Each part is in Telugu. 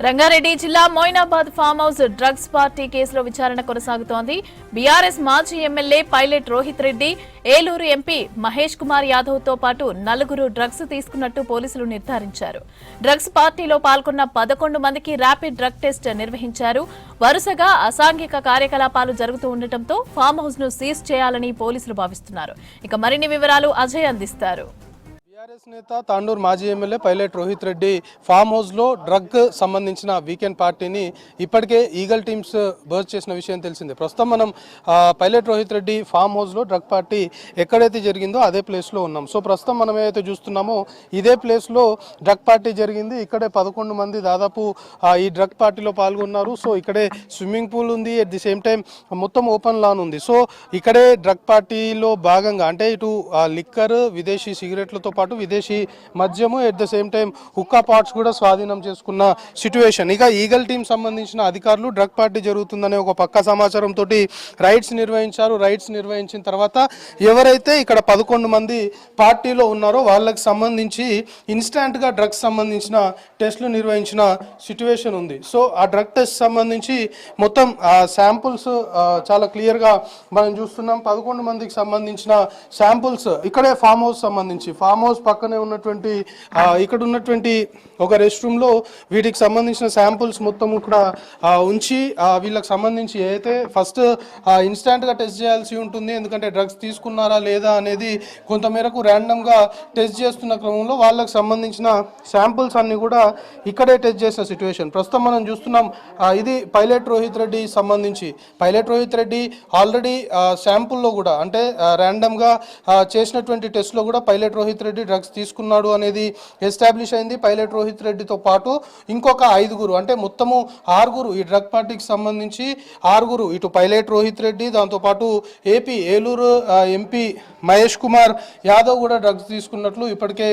రంగారెడ్డి జిల్లా Moinabad farm house drugs party కేసులో విచారణ కొనసాగుతోంది. బీఆర్ఎస్ మాజీ ఎమ్మెల్యే పైలట్ రోహిత్ రెడ్డి, ఏలూరు ఎంపీ మహేష్ కుమార్ యాదవ్ తో పాటు 4 డ్రగ్స్ తీసుకున్నట్టు పోలీసులు నిర్ధారించారు. డ్రగ్స్ పార్టీలో పాల్గొన్న 11 మందికి ర్యాపిడ్ డ్రగ్ టెస్ట్ నిర్వహించారు. వరుసగా అసాంఘిక కార్యకలాపాలు జరుగుతూ ఉండటంతో ఫామ్ హౌస్ ను సీజ్ చేయాలని పోలీసులు భావిస్తున్నారు. ఇక మరిన్ని వివరాలు అజయ్ అందిస్తారు. బీఆర్ఎస్ నేత తాండూరు మాజీ ఎమ్మెల్యే పైలట్ రోహిత్ రెడ్డి ఫామ్ హౌస్లో డ్రగ్ సంబంధించిన వీకెండ్ పార్టీని ఇప్పటికే ఈగల్ టీమ్స్ బర్జ్ చేసిన విషయం తెలిసిందే. ప్రస్తుతం మనం పైలట్ రోహిత్ రెడ్డి ఫామ్ హౌస్లో డ్రగ్ పార్టీ ఎక్కడైతే జరిగిందో అదే ప్లేస్లో ఉన్నాం. సో ప్రస్తుతం మనం ఏదైతే చూస్తున్నామో ఇదే ప్లేస్లో డ్రగ్ పార్టీ జరిగింది. ఇక్కడే 11 మంది దాదాపు ఈ డ్రగ్ పార్టీలో పాల్గొన్నారు. సో ఇక్కడే స్విమ్మింగ్ పూల్ ఉంది, అట్ ది సేమ్ టైం మొత్తం ఓపెన్ లాన్ ఉంది. సో ఇక్కడే డ్రగ్ పార్టీలో భాగంగా అంటే ఇటు లిక్కర్, విదేశీ సిగరెట్లతో పాటు విదేశీ మద్యము, at the same time hookah pots కూడా స్వాధీనం చేసుకున్న సిచ్యువేషన్. ఇక ఈగల్ టీం సంబంధించిన అధికారులు డ్రగ్ పార్టీ జరుగుతుందనే ఒక పక్క సమాచారం తోటి రైడ్స్ నిర్వహించారు. రైడ్స్ నిర్వహించిన తర్వాత ఎవరైతే ఇక్కడ 11 మంది పార్టీలో ఉన్నారో వాళ్ళకి సంబంధించి ఇన్స్టాంట్ గా డ్రగ్స్ సంబంధించిన టెస్టులు నిర్వహించిన సిచ్యువేషన్ ఉంది. సో ఆ డ్రగ్ టెస్ట్ సంబంధించి మొత్తం శాంపుల్స్ చాలా క్లియర్ గా మనం చూస్తున్నాం. 11 మందికి సంబంధించిన శాంపుల్స్ ఇక్కడే ఫామ్ హౌస్ సంబంధించి ఫామ్ హౌస్ పక్కనే ఉన్నటువంటి ఇక్కడ ఉన్నటువంటి ఒక రెస్ట్ రూమ్ లో వీటికి సంబంధించిన శాంపుల్స్ మొత్తం కూడా ఉంచి వీళ్ళకి సంబంధించి ఏదైతే ఫస్ట్ ఇన్స్టాంట్ గా టెస్ట్ చేయాల్సి ఉంటుంది. ఎందుకంటే డ్రగ్స్ తీసుకున్నారా లేదా అనేది కొంతమేరకు ర్యాండమ్ గా టెస్ట్ చేస్తున్న క్రమంలో వాళ్ళకి సంబంధించిన శాంపుల్స్ అన్ని కూడా ఇక్కడే టెస్ట్ చేసిన సిచ్యువేషన్ ప్రస్తుతం మనం చూస్తున్నాం. ఇది పైలట్ రోహిత్ రెడ్డి సంబంధించి పైలట్ రోహిత్ రెడ్డి ఆల్రెడీ శాంపుల్లో కూడా అంటే ర్యాండమ్ గా చేసినటువంటి టెస్ట్ లో కూడా పైలట్ రోహిత్ రెడ్డి డ్రగ్స్ తీసుకున్నాడు అనేది ఎస్టాబ్లిష్ అయింది. పైలట్ రోహిత్ రెడ్డితో పాటు ఇంకొక 5 అంటే మొత్తము 6 ఈ డ్రగ్ పార్టీకి సంబంధించి 6 ఇటు పైలట్ రోహిత్ రెడ్డి, దాంతోపాటు ఏలూరు ఎంపీ మహేష్ కుమార్ యాదవ్ కూడా డ్రగ్స్ తీసుకున్నట్లు ఇప్పటికే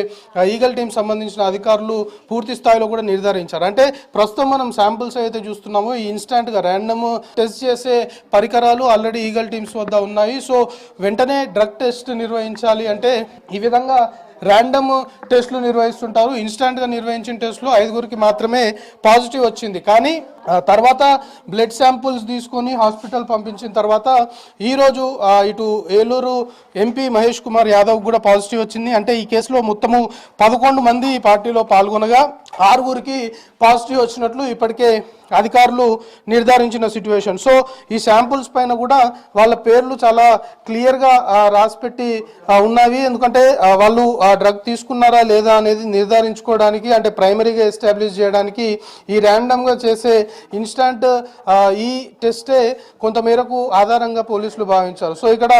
ఈగల్ టీం సంబంధించిన అధికారులు పూర్తి స్థాయిలో కూడా నిర్ధారించారు. అంటే ప్రస్తుతం మనం శాంపుల్స్ అయితే చూస్తున్నామో ఈ ఇన్స్టాంట్ గా ర్యాండమ్ టెస్ట్ చేసే పరికరాలు ఆల్రెడీ ఈగల్ టీమ్స్ వద్ద ఉన్నాయి. సో వెంటనే డ్రగ్ టెస్ట్ నిర్వహించాలి అంటే ఈ విధంగా ర్యాండమ్ టెస్టులు నిర్వహిస్తుంటారు. ఇన్స్టాంట్గా నిర్వహించిన టెస్టులు 5 మాత్రమే పాజిటివ్ వచ్చింది. కానీ తర్వాత బ్లడ్ శాంపుల్స్ తీసుకొని హాస్పిటల్ పంపించిన తర్వాత ఈరోజు ఇటు ఏలూరు ఎంపీ మహేష్ కుమార్ యాదవ్ కూడా పాజిటివ్ వచ్చింది. అంటే ఈ కేసులో మొత్తము 11 మంది ఈ పార్టీలో పాల్గొనగా 6 పాజిటివ్ వచ్చినట్లు ఇప్పటికే అధికారులు నిర్ధారించిన సిచ్యువేషన్. సో ఈ శాంపుల్స్ పైన కూడా వాళ్ళ పేర్లు చాలా క్లియర్గా రాసిపెట్టి ఉన్నవి. ఎందుకంటే వాళ్ళు డ్రగ్ తీసుకున్నారా లేదా అనేది నిర్ధారించుకోవడానికి అంటే ప్రైమరీగా ఎస్టాబ్లిష్ చేయడానికి ఈ ర్యాండమ్గా చేసే ఇన్స్టాంట్ ఈ టెస్టే కొంతమేరకు ఆధారంగా పోలీసులు భావించారు. సో ఇక్కడ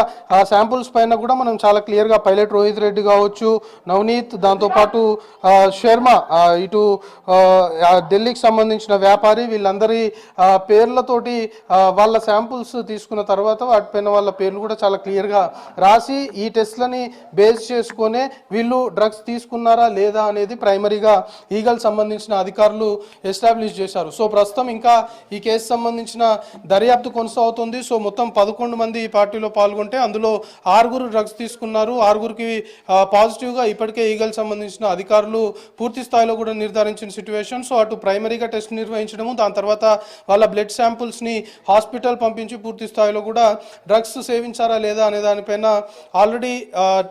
శాంపుల్స్ పైన కూడా మనం చాలా క్లియర్గా పైలట్ రోహిత్ రెడ్డి కావచ్చు, నవనీత్, దాంతోపాటు శర్మ, ఇటు ఢిల్లీకి సంబంధించిన వ్యాపారి, వీళ్ళందరి పేర్లతోటి వాళ్ళ శాంపుల్స్ తీసుకున్న తర్వాత వాటిపైన వాళ్ళ పేర్లు కూడా చాలా క్లియర్గా రాసి ఈ టెస్ట్లని బేస్ చేసుకునే వీళ్ళు డ్రగ్స్ తీసుకున్నారా లేదా అనేది ప్రైమరీగా ఈగల్ సంబంధించిన అధికారులు ఎస్టాబ్లిష్ చేశారు. సో ప్రస్తుతం ఇంకా ఈ కేసు సంబంధించిన దర్యాప్తు కొనసాగుతుంది. సో మొత్తం 11 మంది ఈ పార్టీలో పాల్గొంటే అందులో 6 డ్రగ్స్ తీసుకున్నారు. 6 పాజిటివ్గా ఇప్పటికే ఈగల్ సంబంధించిన అధికారులు పూర్తి స్థాయిలో కూడా నిర్ధారించిన సిచ్యువేషన్. సో అటు ప్రైమరీగా టెస్ట్ నిర్వహించడము, దాని తర్వాత వాళ్ళ బ్లడ్ శాంపుల్స్ని హాస్పిటల్ పంపించి పూర్తి స్థాయిలో కూడా డ్రగ్స్ సేవించారా లేదా అనే దానిపైన ఆల్రెడీ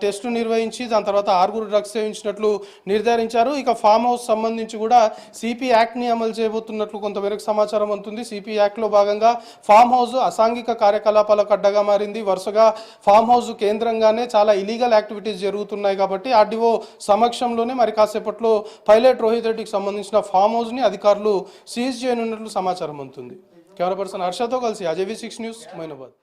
టెస్ట్ నిర్వహించి దాని తర్వాత 6 డ్రగ్స్ సేవించినట్లు నిర్ధారించారు. ఇక ఫామ్ హౌస్ సంబంధించి కూడా సిపి యాక్ట్ని అమలు చేయబోతున్నట్లు కొంతమేరకు సమాచారం అందుతుంది. సిపి యాక్ట్లో భాగంగా ఫామ్ హౌస్ అసాంఘిక కార్యకలాపాలకు అడ్డగా మారింది. వరుసగా ఫామ్ హౌస్ కేంద్రంగానే చాలా ఇలీగల్ యాక్టివిటీస్ జరుగుతున్నాయి. కాబట్టి ఆర్డీఓ సమక్షంలోనే మరి కాసేపట్లో పైలట్ రోహిత్ రెడ్డికి సంబంధించిన ఫామ్ హౌస్ని అధికారులు సీజ్ చేయనున్నట్లు సమాచారం అందుతుంది. కెమెరా పర్సన్ హర్షతో కలిసి అజయ్ V6 న్యూస్, మైనాబాద్.